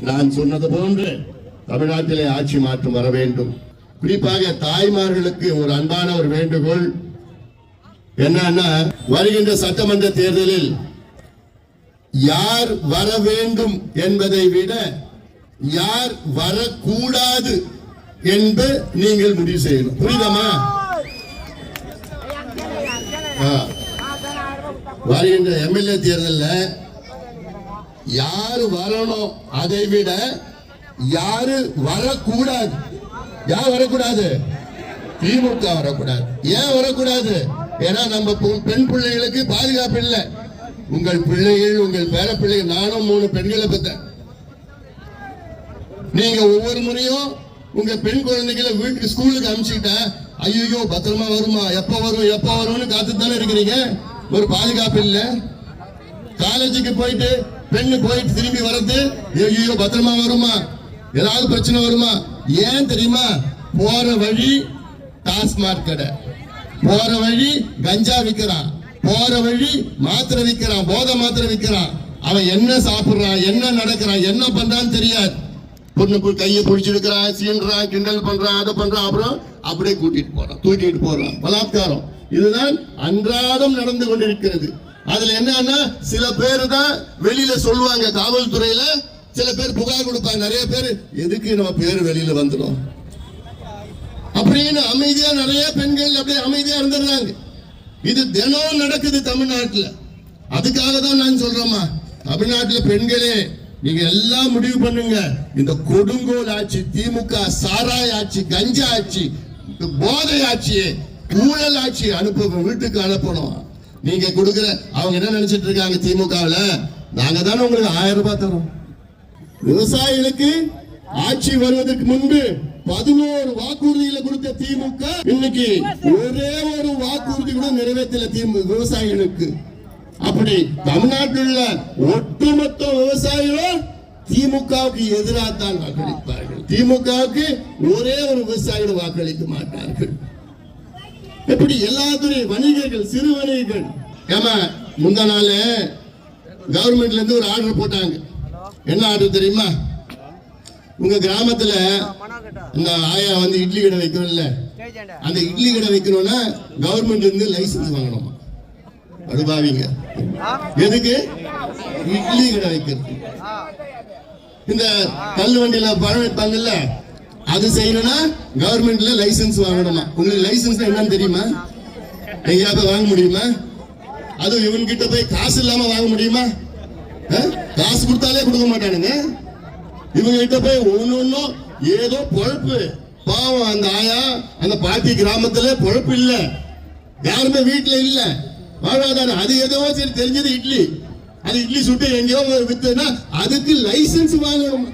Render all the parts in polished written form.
நான் சொன்னது போன்று தமிழ்நாட்டிலே ஆட்சி மாற்றம் வர வேண்டும். குறிப்பாக தாய்மார்களுக்கு ஒரு அன்பான ஒரு வேண்டுகோள் என்னன்னா, வருகின்ற சட்டமன்ற தேர்தலில் யார் வர வேண்டும் என்பதை விட யார் வரக்கூடாது என்று நீங்கள் முடிவு செய்யணும். புரியுதமா? வருகின்ற எம்எல்ஏ தேர்தலில் யாரு வரணும் அதை விட யாரு வரக்கூடாது. யார் வரக்கூடாது? திமுக வரக்கூடாது. ஏன் வரக்கூடாது? ஏன்னா நம்ம பெண் பிள்ளைகளுக்கு பாதுகாப்பு இல்லை. உங்கள் பிள்ளைகள், உங்கள் பேர பிள்ளைகள், நானும் 3 பெண்களை பெற்றேன். நீங்க ஒவ்வொரு முறையும் உங்க பெண் குழந்தைகளை வீட்டுக்கு ஸ்கூலுக்கு அனுப்பிச்சுட்டா ஐயோ பத்திரமா வருமா, எப்ப வரும்னு காத்து தானே இருக்கிறீங்க. ஒரு பாதுகாப்பு இல்ல. காலேஜுக்கு போயிட்டு பெண்ணு போயிட்டு திரும்பி வர்றது ஐயோ பத்திரமா வருமா, ஏதாவது பிரச்சனை வருமா. ஏன் தெரியுமா? போற வழி டாஸ்மாக் கடை, போற வழி கஞ்சா விற்கிறான், போற வழி மாத்திரை விற்கிறான், போதை மாத்திரை விற்கிறான். அவன் என்ன சாப்பிடுறான், என்ன நடக்கிறான், என்ன பண்றான்னு தெரியாது. பொண்ணு கையை பிடிச்சிருக்கிறான், சீன்றான், கிண்டல் பண்றான், அதை பண்றான், அப்புறம் அப்படியே தூக்கிட்டு போறான். பலாத்காரம் இதுதான் அன்றாடம் நடந்து கொண்டிருக்கிறது. அதுல என்னன்னா, சில பேர் தான் வெளியில சொல்லுவாங்க, காவல்துறையில சில பேர் புகார் கொடுப்பாங்க. நிறைய பேர் எதுக்கு நம்ம பேர் வெளியில வந்துடும் அப்படின்னு அமைதியா நிறைய பெண்கள் அப்படியே அமைதியா இருந்துடுறாங்க. இது தினம் நடக்குது தமிழ்நாட்டுல. அதுக்காக தான் நான் சொல்றேம்மா, தமிழ்நாட்டுல பெண்களே நீங்க எல்லாம் முடிவு பண்ணுங்க. இந்த கொடுங்கோல் ஆட்சி, திமுக சாராய ஆட்சி, கஞ்சா ஆட்சி, போதை ஆட்சியை, ஊழல் ஆட்சி வீட்டுக்கு அனுப்பணும். நீங்க கொடுக்கிற அவங்க என்ன நினைச்சிட்டு இருக்காங்க, திமுகவில் நாங்க தானே உங்களுக்கு 1000 ரூபாய் தரோம். விவசாயிகளுக்கு ஆட்சி வருவதற்கு முன்பு 11 வாக்குறுதிகளை கொடுத்த திமுக இன்னைக்கு ஒரே ஒரு வாக்குறுதி கூட நிறைவேற்றல விவசாயிகளுக்கு. அப்படி தமிழ்நாட்டில் ஒட்டுமொத்த விவசாயிகளும் திமுகவுக்கு எதிராக தான் வாக்களிப்பார்கள். திமுகவுக்கு ஒரே ஒரு விவசாயிகள் வாக்களிக்க மாட்டார்கள். எப்படி எல்லா துறை வணிகர்கள், சிறு வணிகர்கள், ஏமா முந்தா நாள் கவர்மெண்ட்ல இருந்து ஒரு ஆர்டர் போட்டாங்க. என்ன ஆர்டர் தெரியுமா? உங்க கிராமத்துல இந்த ஆயா வந்து இட்லி கடை வைக்கணும்ல, அந்த இட்லி கடை வைக்கணும்னா கவர்மெண்ட்ல இருந்து லைசன்ஸ் வாங்கணுமா. அனுபவிங்க எதுக்கு? இட்லி கடை வைக்கிறது. இந்த கல் வண்டியில பழம் வைப்பாங்கல்ல, அது செய்யணும்னா கவர்மெண்ட்ல லைசன்ஸ் வாங்கணுமா. உங்களுக்கு லைசன்ஸ் என்னன்னு தெரியுமா? எங்கேயாவது வாங்க முடியுமா? அது இவன் கிட்ட போய் காசு இல்லாம வாங்க முடியுமா? காசு கொடுத்தாலே கொடுக்க மாட்டானுங்க. இவங்க கிட்ட போய் ஒன்னும் ஏதோ பொழப்பு. பாவம் அந்த ஆயா, அந்த பாட்டி கிராமத்துல பொழப்பு இல்ல, யாருமே வீட்டுல இல்ல, வாழ்வாதாரம். அது ஏதோ சரி தெரிஞ்சது இட்லி, அது இட்லி சுட்டு எங்கேயோ வித்துனா அதுக்கு லைசன்ஸ் வாங்கணும்.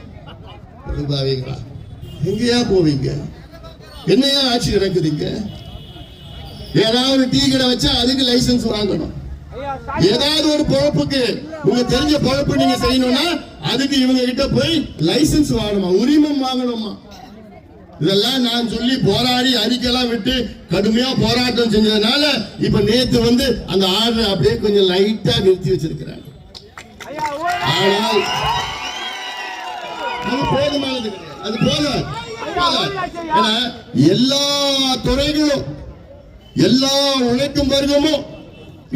எங்கேயா போவீங்க? என்னையா ஆட்சி நடக்குதுங்க? ஏதாவது டீ கடை வச்சா அதுக்கு லைசன்ஸ் வாங்கணும். ஏதாவது ஒரு பொழப்புக்கு உங்க தெரிஞ்ச பொழப்பு நீங்க செய்யணும்னா அதுக்கு இவங்க கிட்ட போய் லைசன்ஸ் வாங்கணுமா, உரிமம் வாங்கணுமா. இதெல்லாம் நான் சொல்லி போராடி அறிக்கைலாம் விட்டு கடுமையா போராட்டம் செஞ்சதுனால இப்ப நேத்து வந்து அந்த ஆர்டர் அப்படியே கொஞ்சம் லைட்டா நிறுத்தி வச்சிருக்கிறாங்க. ஆனால் அது போதுமானது, அது போதும். ஏன்னா எல்லா துறைகளும், எல்லா உழைக்கும் வர்க்கமும்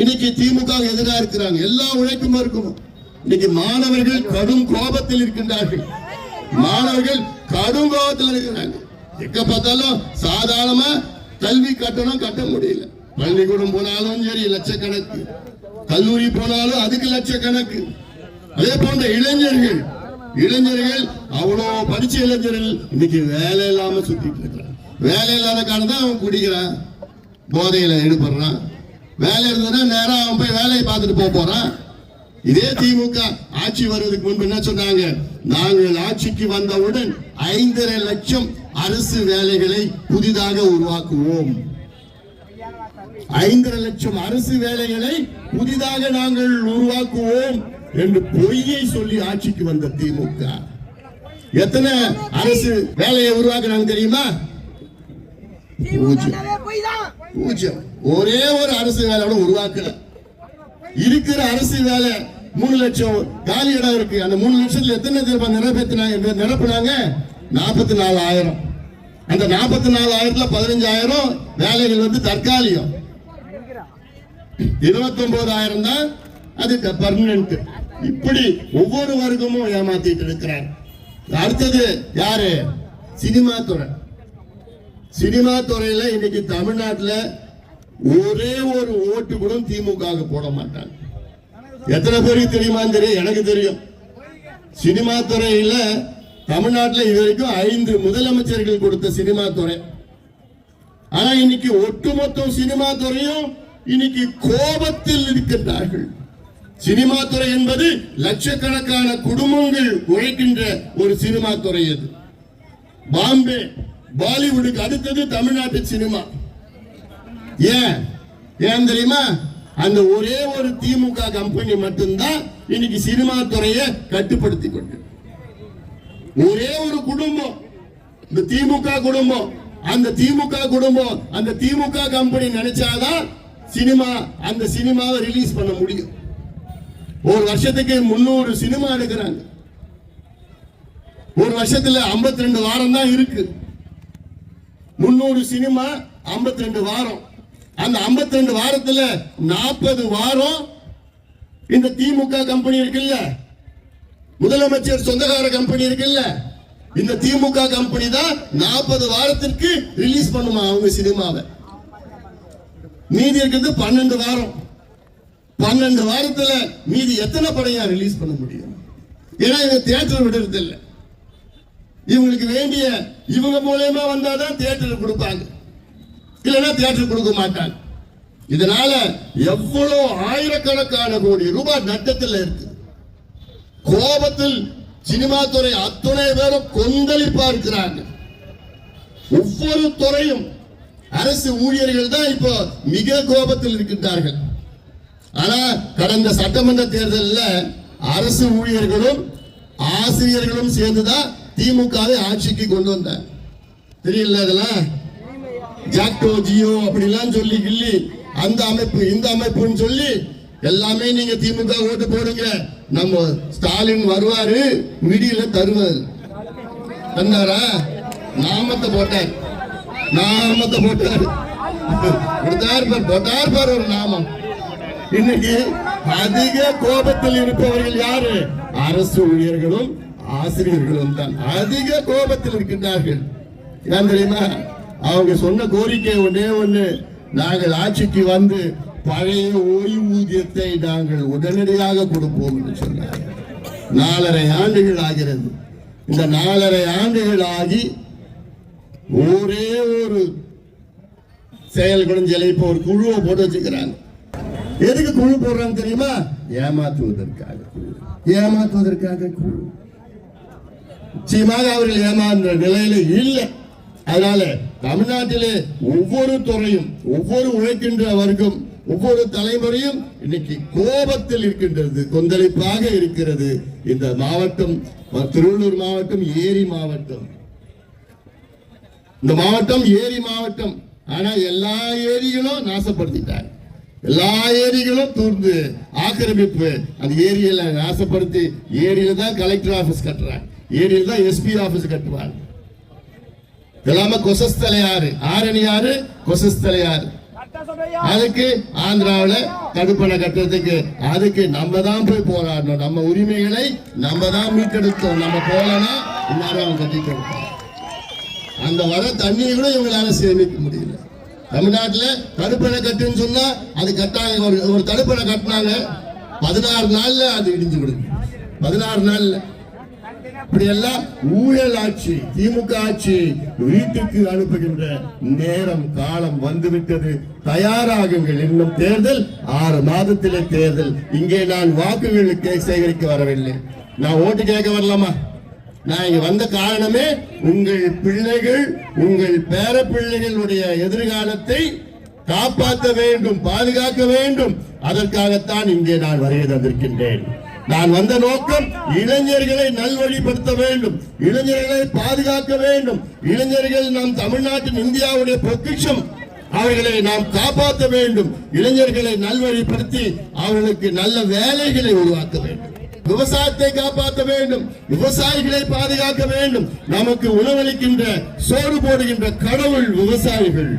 இன்னைக்கு திமுக எதிராக இருக்கிறாங்க. எல்லா உழைக்கும் வர்க்கமும் இன்னைக்கு மாணவர்கள் கடும் கோபத்தில் இருக்கின்றார்கள். மாணவர்கள் கடும் கோபத்தில் இருக்கிறாங்க. எங்க பார்த்தாலும் சாதாரணமா கல்வி கட்டணம் கட்ட முடியல. பள்ளிக்கூடம் போனாலும் சரி லட்சக்கணக்கு, கல்லூரி போனாலும் அதுக்கு லட்சக்கணக்கு. அதே போன்ற இளைஞர்கள் அவ்வளோ படிச்ச இளைஞர்கள் இன்னைக்கு வேலை இல்லாம சுத்திட்டு இருக்கிறான். வேலை இல்லாத காரணம் தான் அவன் குடிக்கிறான், போதையில ஈடுபடுறான். வேலை இருந்ததுன்னா நேரம் அவன் போய் வேலையை பார்த்துட்டு போறான். இதே திமுக ஆட்சி வருவதற்கு முன்பு என்ன சொன்னாங்க? நாங்கள் ஆட்சிக்கு வந்தவுடன் 5.5 லட்சம் அரசு வேலைகளை புதிதாக உருவாக்குவோம். 5.5 லட்சம் அரசு வேலைகளை புதிதாக நாங்கள் உருவாக்குவோம் என்று பொய்யை சொல்லி ஆட்சிக்கு வந்த திமுக எத்தனை அரசு வேலையை உருவாக்குறாங்க தெரியுமா? பூஜ்ஜியம். ஒரே ஒரு அரசு வேலை உருவாக்கல. இருக்கிற அரசு வேலை 3 லட்சம் காலி இடம் இருக்கு. அந்த 3 லட்சத்துல எத்தனை நிரப்புனாங்க? 44,000. அந்த 44,000ல 15,000 வேலைகள் வந்து தற்காலிகம், 29,000 தான் அது பர்மனன்ட். இப்படி ஒவ்வொரு வர்க்கமும் ஏமாத்திட்டு இருக்கிறார். அடுத்தது யாரு? சினிமா துறை. சினிமா துறையில இன்னைக்கு தமிழ்நாட்டில் ஒரே ஒரு ஓட்டு கூட திமுக போட மாட்டாங்க. எத்தனை பேருக்கு தெரியுமா? தெரியும், எனக்கு தெரியும். சினிமா துறையில தமிழ்நாட்டில் இதுவரைக்கும் 5 முதலமைச்சர்கள் கொடுத்த சினிமா துறை. ஆனா இன்னைக்கு ஒட்டுமொத்த சினிமா துறையும் இன்னைக்கு கோபத்தில் இருக்கின்றார்கள். சினிமா துறை என்பது லட்சக்கணக்கான குடும்பங்கள் உழைக்கின்ற ஒரு சினிமா துறை. அது பாம்பே பாலிவுட்டுக்கு அடுத்தது தமிழ்நாட்டு சினிமா. ஏன் தெரியுமா? அந்த ஒரே ஒரு திமுக கம்பெனி மட்டும்தான் இன்னைக்கு சினிமா துறையை கட்டுப்படுத்தி கொண்டு. ஒரே ஒரு குடும்பம், இந்த திமுக குடும்பம். அந்த திமுக குடும்பம், அந்த திமுக கம்பெனி நினைச்சாதான் சினிமா, அந்த சினிமாவை ரிலீஸ் பண்ண முடியும். ஒரு வருஷத்துக்கு 300 சினிமா எடுக்கிறாங்க. ஒரு வருஷத்துல 52 வாரம் தான் இருக்கு. 300 சினிமா 52 வாரம். அந்த 52 வாரத்துல 40 வாரம் இந்த திமுக கம்பெனி இருக்குல்ல, முதலமைச்சர் சொந்தக்கார கம்பெனி இருக்குல்ல, இந்த திமுக கம்பெனி தான் 40 வாரத்திற்கு ரிலீஸ் பண்ணுமா அவங்க சினிமாவை. மீதி இருக்கிறது 12 வாரம். 12 வாரத்துல மீதி எத்தனை படையா ரிலீஸ் பண்ண முடியும்? ஏன்னா இவங்க தியேட்டர் விடுறது இல்லை. இவங்களுக்கு வேண்டிய இவங்க மூலமா வந்தாதான் தியேட்டர் கொடுப்பாங்க, இல்லைன்னா தியேட்டர் கொடுக்க மாட்டாங்க. இதனால எவ்வளவு ஆயிரக்கணக்கான கோடி ரூபாய் நட்டத்தில் இருக்கு. கோபத்தில் சினிமா துறை அத்துணை பேரும் கொந்தளிப்பா இருக்கிறாங்க. ஒவ்வொரு துறையும் அரசு ஊழியர்கள் தான் இப்போ மிக கோபத்தில் இருக்கின்றார்கள். ஆனா கடந்த சட்டமன்ற தேர்தலில் அரசு ஊழியர்களும் ஆசிரியர்களும் சேர்ந்துதான் திமுகவை ஆட்சிக்கு கொண்டு வந்தார். தெரியல, அதெல்லாம் ஜாக்டோ ஜியோ அப்படிலாம் சொல்லி கிள்ளி அந்த அமைப்பு இந்த அமைப்புன்னு சொல்லி எல்லாமே நீங்க திமுக ஓட்டு போடுங்க, நம்ம ஸ்டாலின் வருவாரு, விடியில தருவாரு. தந்தாரா? நாமத்தை போட்டார், நாமத்தை போட்டார், போட்டார் பாரு ஒரு நாமம். இன்னைக்கு அதிக கோபத்தில் இருப்பவர்கள் யாரு? அரசு ஊழியர்களும் ஆசிரியர்களும் தான் அதிக கோபத்தில் இருக்கின்றார்கள். ஏன் தெரியுமா? அவங்க சொன்ன கோரிக்கை ஒன்னே ஒண்ணு, நாங்கள் ஆட்சிக்கு வந்து பழைய ஓய்வூதியத்தை நாங்கள் உடனடியாக கொடுப்போம் என்று சொன்னார். 4.5 ஆண்டுகள் ஆகிறது. இந்த 4.5 ஆண்டுகள் ஆகி ஒரே ஒரு செயல்களும் இப்போ ஒரு குழுவை போட்டு வச்சுக்கிறாங்க. எதுக்கு குழு போடுறாங்க தெரியுமா? ஏமாற்றுவதற்காக குழு, ஏமாற்றுவதற்காக குழு. நிச்சயமாக அவர்கள் ஏமாந்த நிலையில இல்லை. அதனால தமிழ்நாட்டிலே ஒவ்வொரு துறையும், ஒவ்வொரு உழைக்கின்ற வர்க்கம், ஒவ்வொரு தலைமுறையும் இன்னைக்கு கோபத்தில் இருக்கின்றது, கொந்தளிப்பாக இருக்கிறது. இந்த மாவட்டம் திருவள்ளூர் மாவட்டம் ஏரி மாவட்டம். இந்த மாவட்டம் ஏரி மாவட்டம். ஆனா எல்லா ஏரிகளும் நாசப்படுத்திட்டாங்க. எல்லா ஏரிகளும் தூர்ந்து ஆக்கிரமிப்பு. அந்த ஏரியில நாசப்படுத்தி ஏரியில தான் கலெக்டர் ஆபீஸ் கட்டுறாங்க, ஏரியில தான் எஸ்பி ஆபீஸ் கட்டுவாங்க. எல்லாமே கொசஸ்தலையாறு, ஆரணியாறு கொசஸ்தலையாறு. அதுக்கு ஆந்திராவில் தடுப்பணை கட்டுறதுக்கு அதுக்கு நம்ம தான் போய் போராடணும். நம்ம உரிமைகளை நம்ம தான் மீட்டெடுத்தோம். நம்ம போலனா எல்லாரும் அவங்க கட்டி கொடுத்தோம். அந்த வர தண்ணியை கூட இவங்களால சேமிக்க முடியல. தமிழ்நாட்டில் தடுப்பணை கட்டுன்னு சொன்னா அது கட்டாங்க. ஒரு தடுப்பணை கட்டினாங்க, 16 நாள்ல அது இடிஞ்சு கொடுக்கு. 16 நாள்ல. இப்படி எல்லாம் ஊழல் ஆட்சி, திமுக ஆட்சி வீட்டுக்கு அனுப்புகின்ற நேரம் காலம் வந்துவிட்டது. தயாராகுங்கள். இன்னும் தேர்தல் 6 மாதத்திலே தேர்தல். இங்கே நான் வாக்குகளுக்கு சேகரிக்க வரவில்லை, நான் ஓட்டு கேட்க வரலாமா? நான் இங்க வந்த காரணமே உங்கள் பிள்ளைகள், உங்கள் பேர பிள்ளைகளுடைய எதிர்காலத்தை காப்பாற்ற வேண்டும், பாதுகாக்க வேண்டும். அதற்காகத்தான் இங்கே நான் வருகை தந்திருக்கின்றேன். நான் வந்த நோக்கம் இளைஞர்களை நல்வழிப்படுத்த வேண்டும், இளைஞர்களை பாதுகாக்க வேண்டும். இளைஞர்கள் நம் தமிழ்நாட்டின் இந்தியாவுடைய பொக்கிஷம். அவர்களை நாம் காப்பாற்ற வேண்டும். இளைஞர்களை நல்வழிப்படுத்தி அவர்களுக்கு நல்ல வேலைகளை உருவாக்க வேண்டும். விவசாயத்தை காப்பாற்ற வேண்டும். விவசாயிகளை பாதுகாக்க வேண்டும். நமக்கு உணவளிக்கின்ற சோறு போடுகின்ற கடவுள் விவசாயிகள்.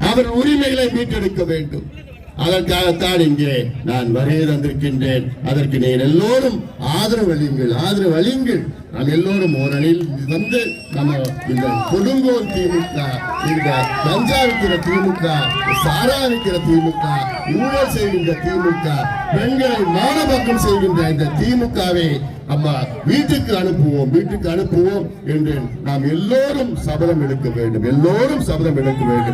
அவர் உரிமைகளை மீட்டெடுக்க வேண்டும். அதற்காகத்தான் இங்கே நான் வருகை தந்திருக்கின்றேன். அதற்கு நீங்கள் எல்லோரும் ஆதரவளியுங்கள். நாம் எல்லோரும் ஓரணியில் வந்து நம்ம இந்த கொடுங்கோல் திமுக, இந்த கஞ்சா விற்கிற திமுக, சாரா விற்கிற திமுக, ஊழல் செய்கின்ற திமுக, பெண்களை மானபக்கம் செய்கின்ற இந்த திமுகவை அம்மா வீட்டுக்கு அனுப்புவோம் என்று நாம் எல்லோரும் சபதம் எடுக்க வேண்டும்.